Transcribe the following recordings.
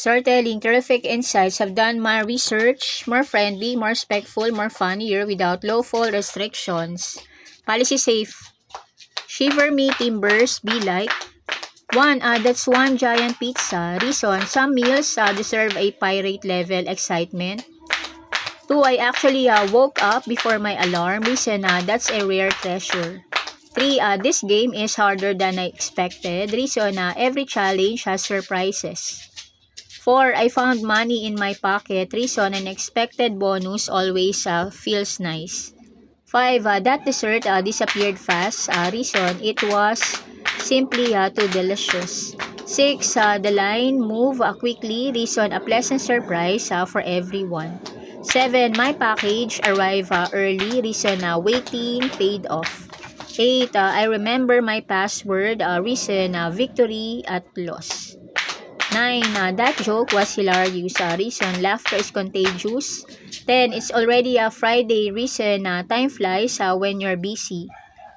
Storytelling, terrific insights. Have done my research. More friendly, more respectful, more funnier without lawful restrictions. Policy safe. Shiver me timbers, be like. That's one giant pizza. Reason, some meals deserve a pirate level excitement. 2, I actually woke up before my alarm. Reason, that's a rare treasure. 3, this game is harder than I expected. Reason, every challenge has surprises. 4, I found money in my pocket. Reason, an expected bonus always feels nice. 5, that dessert disappeared fast. Reason, it was simply too delicious. 6, the line move quickly. Reason, a pleasant surprise for everyone. 7, my package arrived early. Reason, waiting paid off. 8, I remember my password. Reason, victory at loss. 9, that joke was hilarious. Reason, laughter is contagious. 10, it's already a Friday. Reason, time flies when you're busy.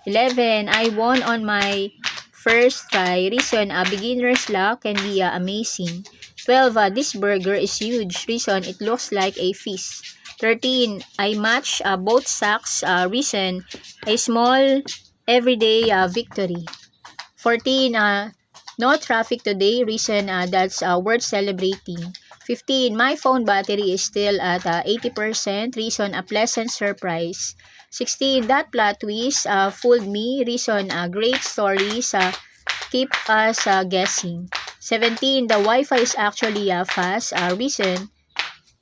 11, I won on my first try. Reason, beginner's luck can be amazing. 12, this burger is huge. Reason, it looks like a feast. 13, I match both sacks. Reason, a small everyday victory. 14, no traffic today. Reason, that's worth celebrating. 15, my phone battery is still at 80%. Reason, a pleasant surprise. 16, that plot twist fooled me. Reason, great stories keep us guessing. 17, the Wi-Fi is actually fast. Reason,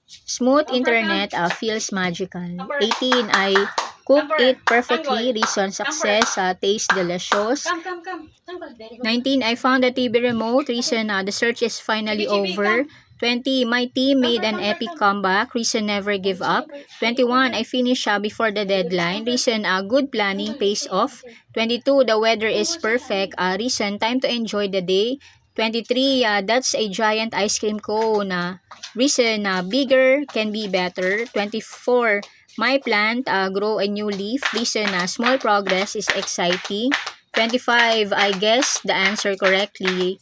smooth internet feels magical. 18, I cook it perfectly. Reason, success tastes delicious. 19, I found the TV remote. Reason, the search is finally over. 20, my team made an epic comeback. Reason, never give up. 21, I finished before the deadline. Reason, good planning pays off. 22, the weather is perfect. Reason, time to enjoy the day. 23, that's a giant ice cream cone. Reason, bigger can be better. 24, my plant grow a new leaf. Reason, small progress is exciting. 25, I guessed the answer correctly.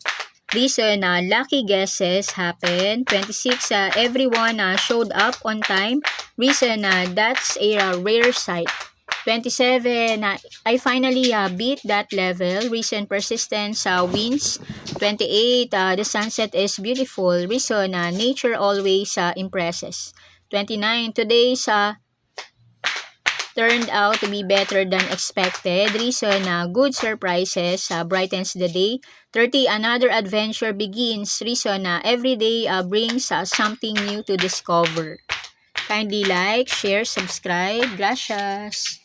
Reason, lucky guesses happen. 26, everyone showed up on time. Reason, that's a rare sight. 27, I finally beat that level. Reason, persistence wins. 28, the sunset is beautiful. Reason, nature always impresses. 29, today's turned out to be better than expected. Reason, good surprises brightens the day. 30, another adventure begins. Reason, every day brings something new to discover. Kindly like, share, subscribe. Gracias!